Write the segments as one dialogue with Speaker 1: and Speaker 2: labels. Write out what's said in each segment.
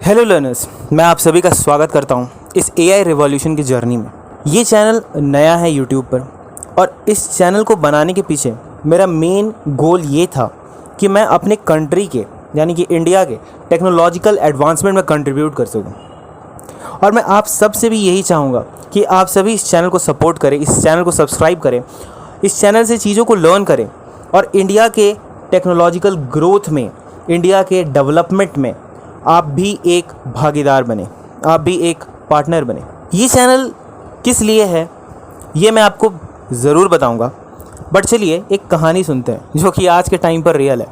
Speaker 1: Hello learners, मैं आप सभी का स्वागत करता हूं इस एआई रिवॉल्यूशन की जर्नी में। ये चैनल नया है यूट्यूब पर और इस चैनल को बनाने के पीछे मेरा मेन गोल ये था कि मैं अपने कंट्री के यानी कि इंडिया के टेक्नोलॉजिकल एडवांसमेंट में कंट्रीब्यूट कर सकूं। और मैं आप सब से भी यही चाहूँगा कि आप सभी इस चैनल को सपोर्ट करें, इस चैनल को सब्सक्राइब करें, इस चैनल से चीज़ों को लर्न करें और इंडिया के टेक्नोलॉजिकल ग्रोथ में, इंडिया के डेवलपमेंट में आप भी एक भागीदार बने, आप भी एक पार्टनर बने। ये चैनल किस लिए है ये मैं आपको ज़रूर बताऊंगा, बट चलिए एक कहानी सुनते हैं जो कि आज के टाइम पर रियल है।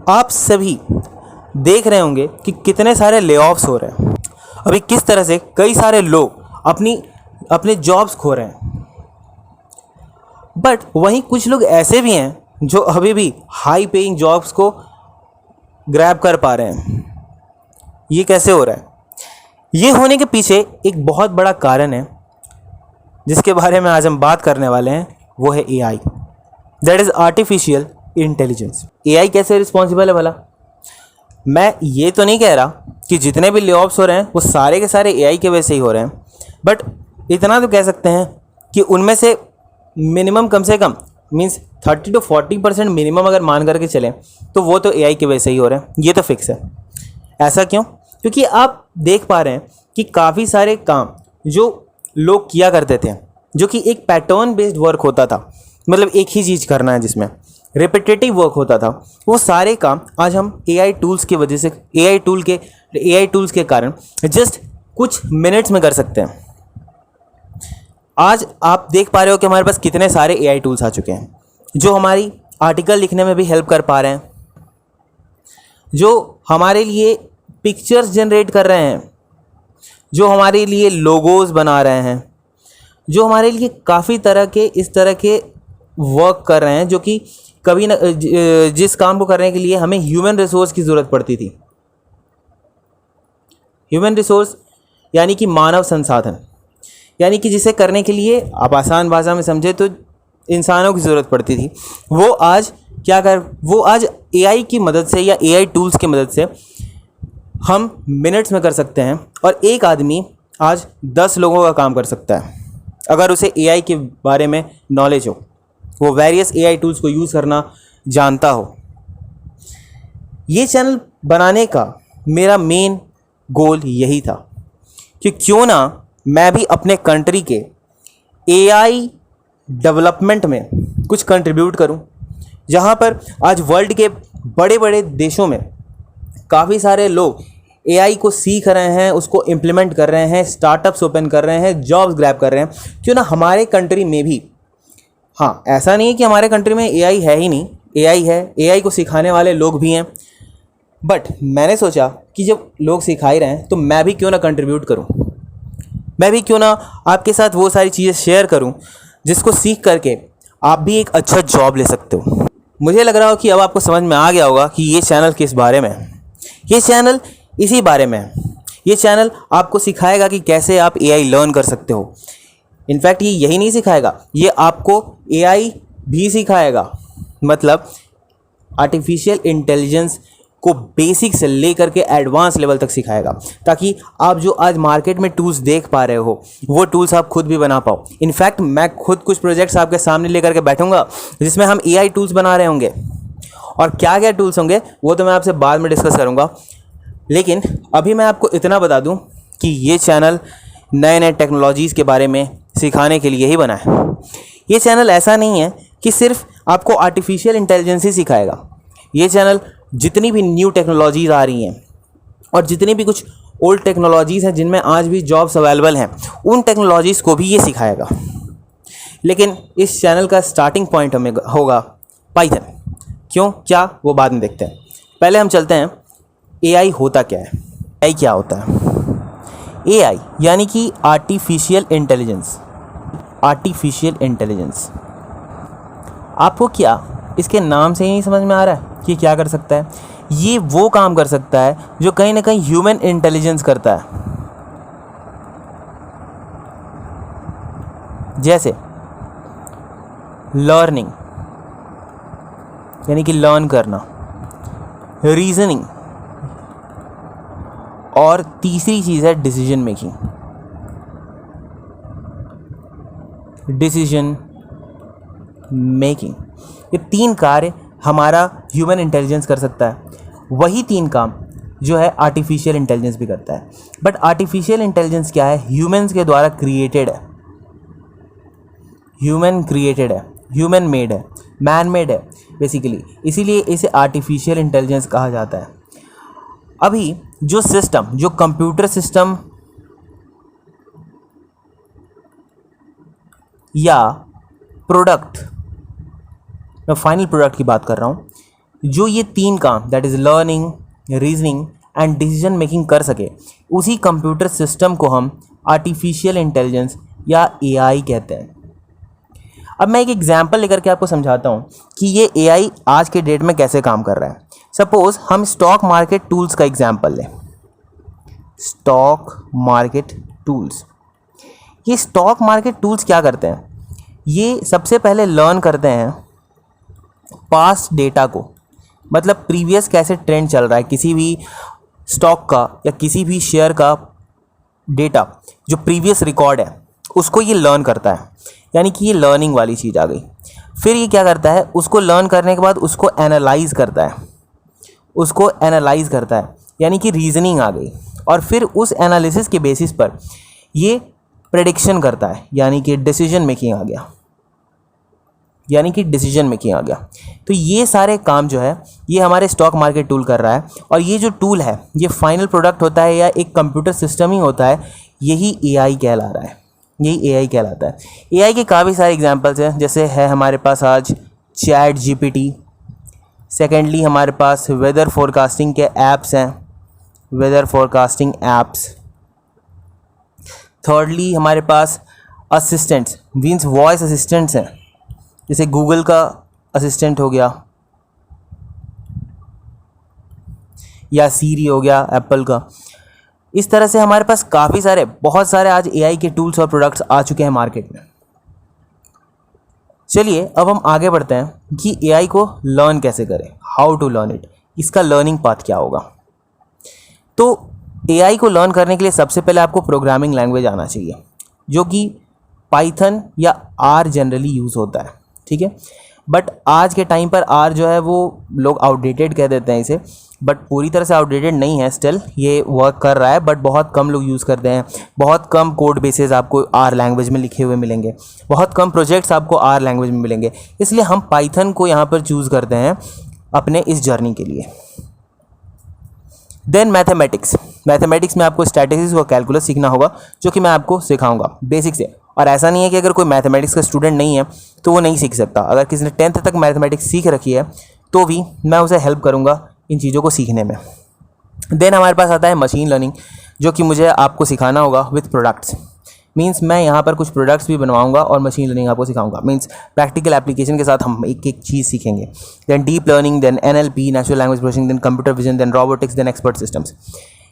Speaker 1: आप सभी देख रहे होंगे कि कितने सारे लेऑफ्स हो रहे हैं। अभी किस तरह से कई सारे लोग अपने जॉब्स खो रहे हैं, बट वहीं कुछ लोग ऐसे भी हैं जो अभी भी हाई पेइंग जॉब्स को ग्रैब कर पा रहे हैं। ये कैसे हो रहा है? ये होने के पीछे एक बहुत बड़ा कारण है जिसके बारे में आज हम बात करने वाले हैं, वो है AI, that is artificial intelligence. AI कैसे रिस्पॉन्सिबल है भला? मैं ये तो नहीं कह रहा कि जितने भी लेऑफ्स हो रहे हैं वो सारे के सारे एआई के वजह से ही हो रहे हैं, बट इतना तो कह सकते हैं कि उनमें से मिनिमम कम से कम मीन्स 30 to 40% मिनिमम अगर मान करके चलें तो वो तो एआई की वजह से ही हो रहे हैं। ये तो फिक्स है। ऐसा क्यों? क्योंकि आप देख पा रहे हैं कि काफ़ी सारे काम जो लोग किया करते थे, जो कि एक पैटर्न बेस्ड वर्क होता था, मतलब एक ही चीज़ करना है जिसमें रिपीटेटिव वर्क होता था, वो सारे काम आज हम एआई टूल्स की वजह से, एआई टूल्स के कारण जस्ट कुछ मिनट्स में कर सकते हैं। आज आप देख पा रहे हो कि हमारे पास कितने सारे एआई टूल्स आ चुके हैं जो हमारी आर्टिकल लिखने में भी हेल्प कर पा रहे हैं, जो हमारे लिए पिक्चर्स जनरेट कर रहे हैं, जो हमारे लिए लोगोज बना रहे हैं, जो हमारे लिए काफ़ी तरह के इस तरह के वर्क कर रहे हैं जो कि कभी न जिस काम को करने के लिए हमें ह्यूमन रिसोर्स की ज़रूरत पड़ती थी। ह्यूमन रिसोर्स यानी कि मानव संसाधन, यानी कि जिसे करने के लिए आप आसान भाषा में समझे तो इंसानों की ज़रूरत पड़ती थी। वो आज एआई की मदद से या एआई टूल्स की मदद से हम मिनट्स में कर सकते हैं। और एक आदमी आज 10 लोगों का काम कर सकता है अगर उसे एआई के बारे में नॉलेज हो, वो वेरियस एआई टूल्स को यूज़ करना जानता हो। ये चैनल बनाने का मेरा मेन गोल यही था कि क्यों ना मैं भी अपने कंट्री के एआई डेवलपमेंट में कुछ कंट्रीब्यूट करूं, जहां पर आज वर्ल्ड के बड़े बड़े देशों में काफ़ी सारे लोग एआई को सीख रहे हैं, उसको इम्प्लीमेंट कर रहे हैं, स्टार्टअप्स ओपन कर रहे हैं, जॉब्स ग्रैब कर रहे हैं। क्यों ना हमारे कंट्री में भी, हाँ ऐसा नहीं है कि हमारे कंट्री में एआई है ही नहीं, एआई है, एआई को सिखाने वाले लोग भी हैं, बट मैंने सोचा कि जब लोग सिखा ही रहे हैं तो मैं भी क्यों ना कंट्रीब्यूट करूं, मैं भी क्यों ना आपके साथ वो सारी चीज़ें शेयर करूं जिसको सीख करके आप भी एक अच्छा जॉब ले सकते हो। मुझे लग रहा हो कि अब आपको समझ में आ गया होगा कि ये चैनल किस बारे में है। ये चैनल इसी बारे में है। ये चैनल आपको सिखाएगा कि कैसे आप एआई लर्न कर सकते हो। इनफैक्ट ये यही नहीं सिखाएगा, ये आपको एआई भी सिखाएगा, मतलब आर्टिफिशियल इंटेलिजेंस को बेसिक से लेकर के एडवांस लेवल तक सिखाएगा, ताकि आप जो आज मार्केट में टूल्स देख पा रहे हो वो टूल्स आप खुद भी बना पाओ। इनफैक्ट मैं खुद कुछ प्रोजेक्ट्स आपके सामने लेकर के बैठूंगा जिसमें हम एआई टूल्स बना रहे होंगे, और क्या क्या टूल्स होंगे वो तो मैं आपसे बाद में डिस्कस करूंगा। लेकिन अभी मैं आपको इतना बता दूं कि ये चैनल नए नए टेक्नोलॉजीज़ के बारे में सिखाने के लिए ही बना है। ये चैनल ऐसा नहीं है कि सिर्फ आपको आर्टिफिशियल इंटेलिजेंस ही सिखाएगा। ये चैनल जितनी भी न्यू टेक्नोलॉजीज़ आ रही हैं और जितनी भी कुछ ओल्ड टेक्नोलॉजीज़ हैं जिनमें आज भी जॉब्स अवेलेबल हैं, उन टेक्नोलॉजीज़ को भी ये सिखाएगा। लेकिन इस चैनल का स्टार्टिंग पॉइंट हमें होगा पाइथन। क्यों, क्या, वो बाद में देखते हैं। पहले हम चलते हैं एआई होता क्या है। एआई क्या होता है? एआई यानी कि आर्टिफिशियल इंटेलिजेंस। आर्टिफिशियल इंटेलिजेंस आपको क्या इसके नाम से ही नहीं समझ में आ रहा है कि क्या कर सकता है? ये वो काम कर सकता है जो कहीं ना कहीं ह्यूमन इंटेलिजेंस करता है, जैसे लर्निंग यानी कि लर्न करना, रीजनिंग और तीसरी चीज़ है डिसीजन मेकिंग। डिसीजन मेकिंग, ये 3 कार्य हमारा ह्यूमन इंटेलिजेंस कर सकता है। वही 3 काम जो है आर्टिफिशियल इंटेलिजेंस भी करता है। बट आर्टिफिशियल इंटेलिजेंस क्या है? ह्यूमंस के द्वारा क्रिएटेड है, ह्यूमन क्रिएटेड है, ह्यूमन मेड है, मैन मेड है बेसिकली, इसीलिए इसे आर्टिफिशियल इंटेलिजेंस कहा जाता है। अभी जो सिस्टम, जो कंप्यूटर सिस्टम या प्रोडक्ट, मैं फाइनल प्रोडक्ट की बात कर रहा हूँ, जो ये 3 काम that is learning, reasoning and decision making कर सके, उसी कंप्यूटर सिस्टम को हम आर्टिफिशियल इंटेलिजेंस या एआई कहते हैं। अब मैं एक एग्जांपल लेकर के आपको समझाता हूँ कि ये एआई आज के डेट में कैसे काम कर रहा है। सपोज हम स्टॉक मार्केट टूल्स का एग्जांपल लें। स्टॉक मार्केट टूल्स, ये स्टॉक मार्केट टूल्स क्या करते हैं? ये सबसे पहले लर्न करते हैं पास्ट डेटा को, मतलब प्रीवियस कैसे ट्रेंड चल रहा है किसी भी स्टॉक का या किसी भी शेयर का डेटा, जो प्रीवियस रिकॉर्ड है उसको ये लर्न करता है, यानी कि ये लर्निंग वाली चीज़ आ गई। फिर ये क्या करता है, उसको लर्न करने के बाद उसको एनालाइज करता है, उसको एनालाइज करता है यानी कि रीजनिंग आ गई, और फिर उस एनालिसिस के बेसिस पर ये प्रेडिक्शन करता है, यानी कि डिसीजन मेकिंग आ गया, यानी कि डिसीजन मेकिंग आ गया। तो ये सारे काम जो है ये हमारे स्टॉक मार्केट टूल कर रहा है, और ये जो टूल है ये फाइनल प्रोडक्ट होता है या एक कंप्यूटर सिस्टम ही होता है, यही एआई कहला रहा है, यही एआई कहलाता है। एआई के काफ़ी सारे एग्जांपल्स हैं, जैसे है हमारे पास आज चैट जीपीटी, सेकेंडली हमारे पास वेदर फोरकास्टिंग के ऐप्स हैं, वेदर फोरकास्टिंग ऐप्स। थर्डली हमारे पास असिस्टेंट्स मीन्स वॉइस असिस्टेंट्स हैं, जैसे गूगल का असिस्टेंट हो गया या सीरी हो गया एप्पल का। इस तरह से हमारे पास काफ़ी सारे, बहुत सारे आज एआई के टूल्स और प्रोडक्ट्स आ चुके हैं मार्केट में। चलिए अब हम आगे बढ़ते हैं कि एआई को लर्न कैसे करें, हाउ टू लर्न इट, इसका लर्निंग पाथ क्या होगा। तो एआई को लर्न करने के लिए सबसे पहले आपको प्रोग्रामिंग लैंग्वेज आना चाहिए, जो कि पाइथन या आर जनरली यूज़ होता है, ठीक है। बट आज के टाइम पर आर जो है वो लोग आउटडेटेड कह देते हैं इसे, बट पूरी तरह से आउटडेटेड नहीं है, स्टिल ये वर्क कर रहा है, बट बहुत कम लोग यूज़ करते हैं। बहुत कम कोड बेसेस आपको आर लैंग्वेज में लिखे हुए मिलेंगे, बहुत कम प्रोजेक्ट्स आपको आर लैंग्वेज में मिलेंगे, इसलिए हम पाइथन को यहाँ पर चूज़ करते हैं अपने इस जर्नी के लिए। देन मैथमेटिक्स, मैथमेटिक्स में आपको स्टैटिस्टिक्स और कैलकुलस सीखना होगा, जो कि मैं आपको सिखाऊंगा बेसिक से। और ऐसा नहीं है कि अगर कोई मैथमेटिक्स का स्टूडेंट नहीं है तो वो नहीं सीख सकता। अगर किसी ने 10th तक मैथमेटिक्स सीख रखी है तो भी मैं उसे हेल्प करूँगा इन चीज़ों को सीखने में। देन हमारे पास आता है मशीन लर्निंग, जो कि मुझे आपको सिखाना होगा विथ प्रोडक्ट्स। मीन्स मैं यहाँ पर कुछ प्रोडक्ट्स भी बनवाऊंगा और मशीन लर्निंग आपको सिखाऊंगा। मीन्स प्रैक्टिकल एप्लीकेशन के साथ हम एक एक चीज़ सीखेंगे। Then deep learning, then NLP natural language processing, then computer vision, then robotics, then expert systems.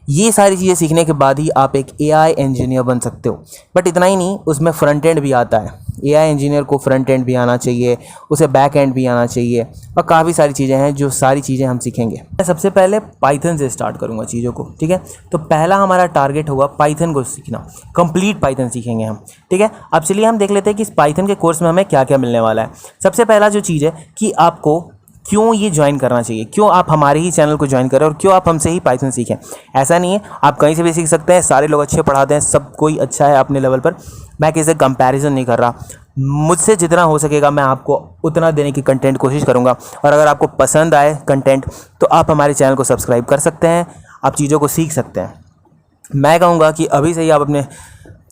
Speaker 1: ये सारी चीज़ें सीखने के बाद ही आप एक AI इंजीनियर बन सकते हो। बट इतना ही नहीं, उसमें फ्रंट एंड भी आता है। AI इंजीनियर को फ्रंट एंड भी आना चाहिए, उसे बैक एंड भी आना चाहिए, और काफ़ी सारी चीज़ें हैं जो सारी चीज़ें हम सीखेंगे। मैं सबसे पहले पाइथन से स्टार्ट करूँगा चीज़ों को, ठीक है। तो पहला हमारा टारगेट होगा पाइथन को सीखना, कंप्लीट पाइथन सीखेंगे हम, ठीक है। अब चलिए हम देख लेते हैं कि इस पाइथन के कोर्स में हमें क्या क्या मिलने वाला है। सबसे पहला जो चीज़ है कि आपको क्यों ये ज्वाइन करना चाहिए, क्यों आप हमारे ही चैनल को ज्वाइन करें और क्यों आप हमसे ही पाइथन सीखें। ऐसा नहीं है, आप कहीं से भी सीख सकते हैं, सारे लोग अच्छे पढ़ाते हैं, सब कोई अच्छा है अपने लेवल पर। मैं किसी से कंपैरिजन नहीं कर रहा, मुझसे जितना हो सकेगा मैं आपको उतना देने की कंटेंट कोशिश करूँगा। और अगर आपको पसंद आए कंटेंट तो आप हमारे चैनल को सब्सक्राइब कर सकते हैं, आप चीज़ों को सीख सकते हैं। मैं कहूँगा कि अभी से ही आप अपने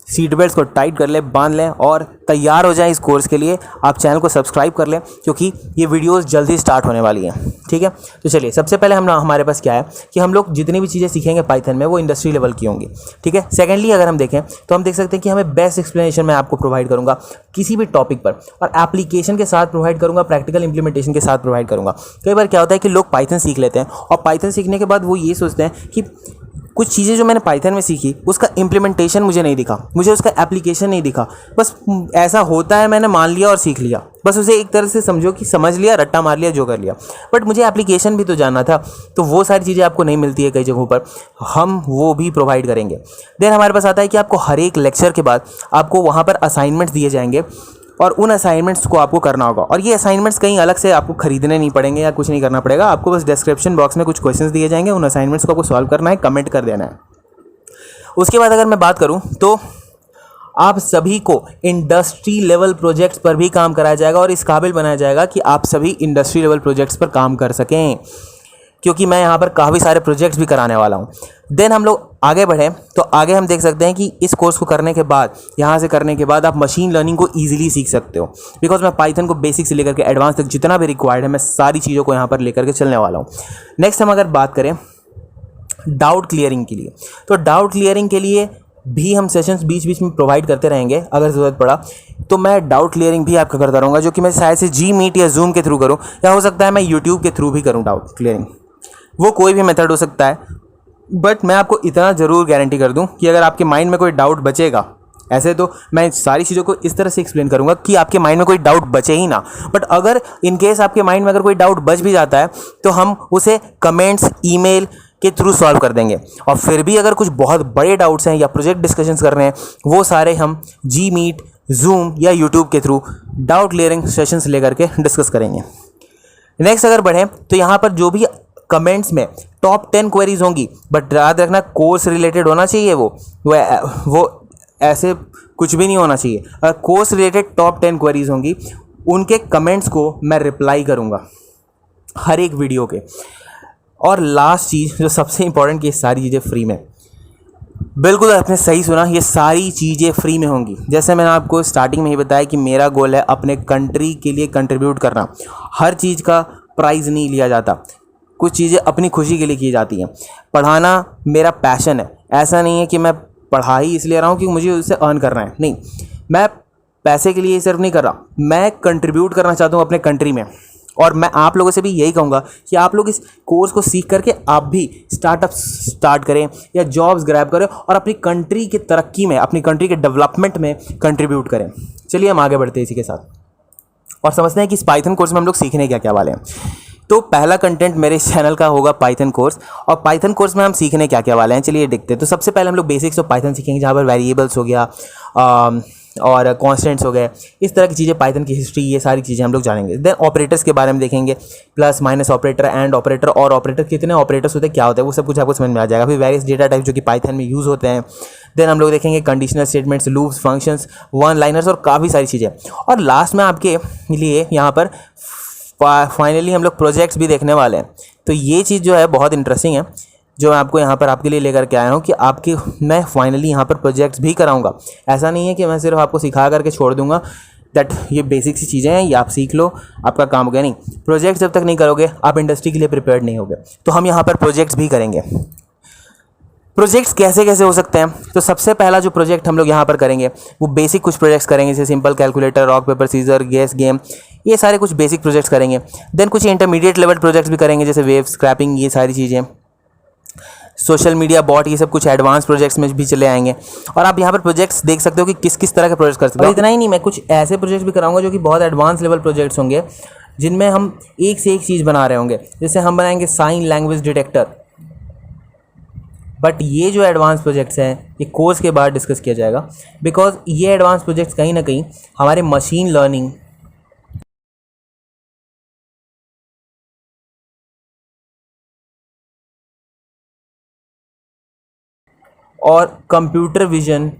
Speaker 1: सीट बेल्ट्स को टाइट कर लें, बांध लें और तैयार हो जाएं इस कोर्स के लिए। आप चैनल को सब्सक्राइब कर लें क्योंकि ये वीडियोस जल्दी स्टार्ट होने वाली हैं, ठीक है। तो चलिए सबसे पहले हमारे पास क्या है कि हम लोग जितनी भी चीज़ें सीखेंगे पाइथन में वो इंडस्ट्री लेवल की होंगी, ठीक है। सेकेंडली अगर हम देखें तो हम देख सकते हैं कि हमें बेस्ट एक्सप्लेनेशन मैं आपको प्रोवाइड करूँगा किसी भी टॉपिक पर, और एप्लीकेशन के साथ प्रोवाइड करूँगा, प्रैक्टिकल इंप्लीमेंटेशन के साथ प्रोवाइड करूँगा। कई बार क्या होता है कि लोग पाइथन सीख लेते हैं और पाइथन सीखने के बाद वो ये सोचते हैं कि कुछ चीज़ें जो मैंने पाइथन में सीखी उसका इम्प्लीमेंटेशन मुझे नहीं दिखा, मुझे उसका एप्लीकेशन नहीं दिखा। बस ऐसा होता है, मैंने मान लिया और सीख लिया, बस उसे एक तरह से समझो कि समझ लिया, रट्टा मार लिया, जो कर लिया। बट मुझे एप्लीकेशन भी तो जानना था, तो वो सारी चीज़ें आपको नहीं मिलती है कई जगहों पर, हम वो भी प्रोवाइड करेंगे। देन हमारे पास आता है कि आपको हर एक लेक्चर के बाद आपको वहाँ पर असाइनमेंट्स दिए जाएंगे और उन असाइनमेंट्स को आपको करना होगा। और ये असाइनमेंट्स कहीं अलग से आपको खरीदने नहीं पड़ेंगे या कुछ नहीं करना पड़ेगा, आपको बस डिस्क्रिप्शन बॉक्स में कुछ क्वेश्चंस दिए जाएंगे, उन असाइनमेंट्स को आपको सॉल्व करना है, कमेंट कर देना है। उसके बाद अगर मैं बात करूं तो आप सभी को इंडस्ट्री लेवल प्रोजेक्ट्स पर भी काम कराया जाएगा और इस काबिल बनाया जाएगा कि आप सभी इंडस्ट्री लेवल प्रोजेक्ट्स पर काम कर सकें, क्योंकि मैं यहाँ पर काफ़ी सारे प्रोजेक्ट्स भी कराने वाला हूँ। देन हम लोग आगे बढ़ें तो आगे हम देख सकते हैं कि इस कोर्स को करने के बाद, यहाँ से करने के बाद आप मशीन लर्निंग को ईजिली सीख सकते हो, बिकॉज मैं पाइथन को बेसिक से लेकर के एडवांस तक जितना भी रिक्वायर्ड है मैं सारी चीज़ों को यहाँ पर लेकर के चलने वाला हूँ। नेक्स्ट हम अगर बात करें डाउट क्लियरिंग के लिए, तो डाउट क्लियरिंग के लिए भी हम सेशंस बीच बीच में प्रोवाइड करते रहेंगे। अगर ज़रूरत पड़ा तो मैं डाउट क्लियरिंग भी आपका करता रहूँगा, जो कि मैं शायद से जी मीट या जूम के थ्रू करूँ, या हो सकता है मैं यूट्यूब के थ्रू भी करूँ डाउट क्लियरिंग। वो कोई भी मेथड हो सकता है, बट मैं आपको इतना ज़रूर गारंटी कर दूं कि अगर आपके माइंड में कोई डाउट बचेगा, ऐसे तो मैं सारी चीज़ों को इस तरह से एक्सप्लेन करूंगा कि आपके माइंड में कोई डाउट बचे ही ना, बट अगर इन केस आपके माइंड में अगर कोई डाउट बच भी जाता है तो हम उसे कमेंट्स, ईमेल के थ्रू सॉल्व कर देंगे। और फिर भी अगर कुछ बहुत बड़े डाउट्स हैं या प्रोजेक्ट डिस्कशंस कर रहे हैं, वो सारे हम जी मीट, जूम या यूट्यूब के थ्रू डाउट क्लियरिंग सेशंस लेकर के डिस्कस करेंगे। नेक्स्ट अगर बढ़ें तो यहाँ पर जो भी कमेंट्स में टॉप 10 क्वेरीज होंगी, बट याद रखना कोर्स रिलेटेड होना चाहिए, वो ऐसे कुछ भी नहीं होना चाहिए। अगर कोर्स रिलेटेड टॉप 10 क्वेरीज होंगी, उनके कमेंट्स को मैं रिप्लाई करूँगा हर एक वीडियो के। और लास्ट चीज़ जो सबसे इंपॉर्टेंट कि ये सारी चीज़ें फ्री में, बिल्कुल आपने सही सुना, ये सारी चीज़ें फ्री में होंगी। जैसे मैंने आपको स्टार्टिंग में ही बताया कि मेरा गोल है अपने कंट्री के लिए कंट्रीब्यूट करना। हर चीज़ का प्राइज़ नहीं लिया जाता, कुछ चीज़ें अपनी खुशी के लिए की जाती हैं। पढ़ाना मेरा पैशन है, ऐसा नहीं है कि मैं पढ़ा ही इसलिए रहा हूँ कि मुझे उससे अर्न करना है, नहीं, मैं पैसे के लिए सिर्फ नहीं कर रहा, मैं कंट्रीब्यूट करना चाहता हूँ अपने कंट्री में। और मैं आप लोगों से भी यही कहूँगा कि आप लोग इस कोर्स को सीख करके आप भी स्टार्टअप स्टार्ट करें या जॉब्स ग्रैब करें और अपनी कंट्री की तरक्की में, अपनी कंट्री के डेवलपमेंट में कंट्रीब्यूट करें। चलिए हम आगे बढ़ते हैं इसी के साथ और समझते हैं कि इस पाइथन कोर्स में हम लोग सीखने क्या क्या वाले हैं। तो पहला कंटेंट मेरे इस चैनल का होगा पाइथन कोर्स, और पाइथन कोर्स में हम सीखने क्या क्या वाले हैं चलिए देखते हैं। तो सबसे पहले हम लोग बेसिक्स ऑफ पाइथन सीखेंगे, जहाँ पर वेरिएबल्स हो गया और कॉन्स्टेंट्स हो गए, इस तरह की चीज़ें, पाइथन की हिस्ट्री, ये सारी चीज़ें हम लोग जानेंगे। देन ऑपरेटर्स के बारे में देखेंगे, plus minus operator, and operator, और ऑपरेटर कितने ऑपरेटर्स होते हैं, क्या होता है, वो सब कुछ आपको समझ में आ जाएगा। फिर वेरियस डेटा टाइप जो कि पाइथन में यूज़ होते हैं। देन हम लोग देखेंगे conditional statements, loops, functions, one liners और काफ़ी सारी चीज़ें। और लास्ट में आपके लिए यहाँ पर फाइनली हम लोग प्रोजेक्ट्स भी देखने वाले हैं। तो ये चीज़ जो है बहुत इंटरेस्टिंग है, जो मैं आपको यहाँ पर आपके लिए लेकर के आया हूँ कि आपके मैं फाइनली यहाँ पर प्रोजेक्ट्स भी कराऊंगा। ऐसा नहीं है कि मैं सिर्फ आपको सिखा करके छोड़ दूंगा, दैट ये बेसिक सी चीज़ें हैं, ये आप सीख लो, आपका काम हो गया। नहीं, प्रोजेक्ट जब तक नहीं करोगे आप इंडस्ट्री के लिए प्रिपेयर्ड नहीं होगे। तो हम यहाँ पर प्रोजेक्ट्स भी करेंगे। प्रोजेक्ट्स कैसे कैसे हो सकते हैं, तो सबसे पहला जो प्रोजेक्ट हम लोग यहाँ पर करेंगे वो बेसिक कुछ प्रोजेक्ट्स करेंगे, जैसे simple calculator, rock paper scissor, guess game, ये सारे कुछ बेसिक प्रोजेक्ट्स करेंगे। देन कुछ इंटरमीडिएट लेवल प्रोजेक्ट्स भी करेंगे, जैसे वेव स्क्रैपिंग, ये सारी चीज़ें, सोशल मीडिया बॉट, ये सब कुछ एडवांस प्रोजेक्ट्स में भी चले आएंगे। और आप यहाँ पर प्रोजेक्ट्स देख सकते हो कि किस किस तरह के प्रोजेक्ट्स कर सकते हो। और इतना ही नहीं, मैं कुछ ऐसे प्रोजेक्ट्स भी कराऊंगा जो कि बहुत एडवांस लेवल प्रोजेक्ट्स होंगे, जिनमें हम एक से एक चीज़ बना रहे होंगे। जैसे हम बनाएंगे साइन लैंग्वेज डिटेक्टर, बट ये जो एडवांस प्रोजेक्ट्स हैं ये कोर्स के बाद डिस्कस किया जाएगा, बिकॉज ये एडवांस प्रोजेक्ट्स कहीं ना कहीं हमारे मशीन लर्निंग और कंप्यूटर विजन,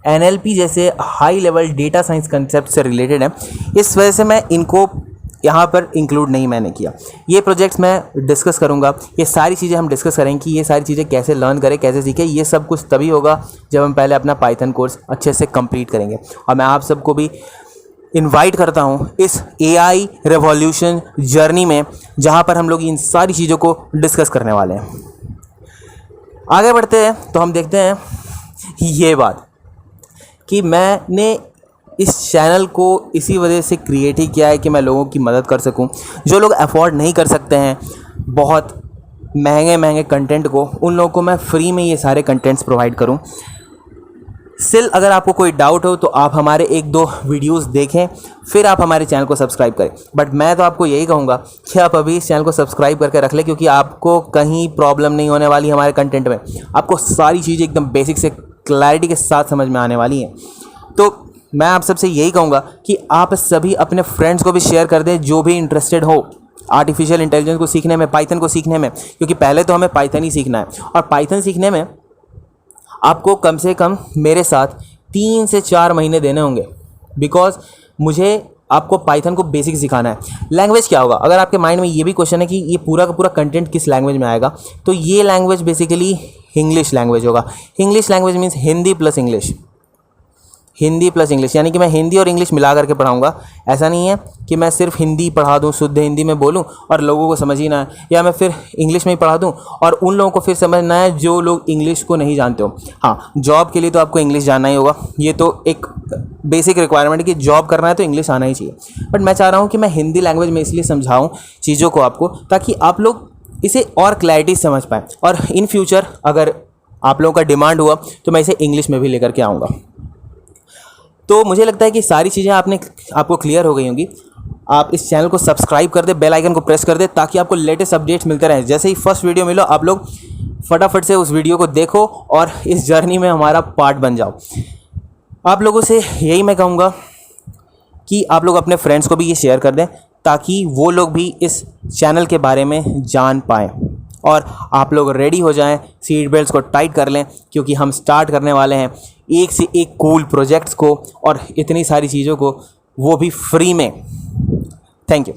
Speaker 1: NLP जैसे high level data science concept से रिलेटेड है। इस वजह से मैं इनको यहाँ पर इंक्लूड नहीं मैंने किया। ये प्रोजेक्ट्स मैं डिस्कस करूँगा, ये सारी चीज़ें हम डिस्कस करेंगे कि ये सारी चीज़ें कैसे लर्न करें, कैसे सीखें। ये सब कुछ तभी होगा जब हम पहले अपना पाइथन कोर्स अच्छे से कंप्लीट करेंगे। और मैं आप सबको भी इनवाइट करता हूँ इस AI रेवोल्यूशन जर्नी में, जहाँ पर हम लोग इन सारी चीज़ों को डिस्कस करने वाले हैं। आगे बढ़ते हैं तो हम देखते हैं ये बात कि मैंने इस चैनल को इसी वजह से क्रिएट ही किया है कि मैं लोगों की मदद कर सकूं। जो लोग अफोर्ड नहीं कर सकते हैं, बहुत महंगे महंगे कंटेंट को, उन लोगों को मैं फ्री में ये सारे कंटेंट्स प्रोवाइड करूं। स्टिल अगर आपको कोई डाउट हो तो आप हमारे 1-2 वीडियोस देखें, फिर आप हमारे चैनल को सब्सक्राइब करें। बट मैं तो आपको यही कहूँगा कि आप अभी इस चैनल को सब्सक्राइब करके रख लें, क्योंकि आपको कहीं प्रॉब्लम नहीं होने वाली हमारे कंटेंट में। आपको सारी चीज़ें एकदम बेसिक से क्लैरिटी के साथ समझ में आने वाली हैं। तो मैं आप सबसे यही कहूँगा कि आप सभी अपने फ्रेंड्स को भी शेयर कर दें जो भी इंटरेस्टेड हो आर्टिफिशियल इंटेलिजेंस को सीखने में, पाइथन को सीखने में, क्योंकि पहले तो हमें पाइथन ही सीखना है। और पाइथन सीखने में आपको कम से कम मेरे साथ 3 से 4 महीने देने होंगे, बिकॉज मुझे आपको पाइथन को बेसिक सिखाना है। लैंग्वेज क्या होगा, अगर आपके माइंड में ये भी क्वेश्चन है कि ये पूरा का पूरा कंटेंट किस लैंग्वेज में आएगा, तो ये लैंग्वेज बेसिकली इंग्लिश लैंग्वेज होगा। English language means Hindi plus English, Hindi plus English, यानी कि मैं हिंदी और इंग्लिश मिला करके पढ़ाऊँगा। ऐसा नहीं है कि मैं सिर्फ हिंदी पढ़ा दूँ, शुद्ध हिंदी में बोलूँ और लोगों को समझ ही ना आए, या मैं फिर इंग्लिश में ही पढ़ा दूँ और उन लोगों को फिर समझना है जो लोग इंग्लिश को नहीं जानते हो। हाँ, जॉब के लिए तो आपको इंग्लिश जानना ही होगा, ये तो एक बेसिक रिक्वायरमेंट है कि जॉब करना है तो इंग्लिश आना ही चाहिए। बट मैं चाह रहा हूँ कि मैं हिंदी लैंग्वेज में इसलिए समझाऊँ चीज़ों को आपको, ताकि आप लोग इसे और क्लैरिटी समझ पाएँ, और इन फ्यूचर अगर आप लोगों का डिमांड हुआ तो मैं इसे इंग्लिश में भी लेकर के आऊँगा। तो मुझे लगता है कि सारी चीज़ें आपको क्लियर हो गई होंगी। आप इस चैनल को सब्सक्राइब कर दे, बेल आइकन को प्रेस कर दे, ताकि आपको लेटेस्ट अपडेट्स मिलते रहें। जैसे ही फर्स्ट वीडियो मिलो आप लोग फटाफट से उस वीडियो को देखो और इस जर्नी में हमारा पार्ट बन जाओ। आप लोगों से यही मैं कहूँगा कि आप लोग अपने फ्रेंड्स को भी ये शेयर कर दें, ताकि वो लोग भी इस चैनल के बारे में जान पाएँ और आप लोग रेडी हो जाएं, सीट बेल्ट्स को टाइट कर लें, क्योंकि हम स्टार्ट करने वाले हैं एक से एक कूल प्रोजेक्ट्स को और इतनी सारी चीज़ों को, वो भी फ्री में। Thank you.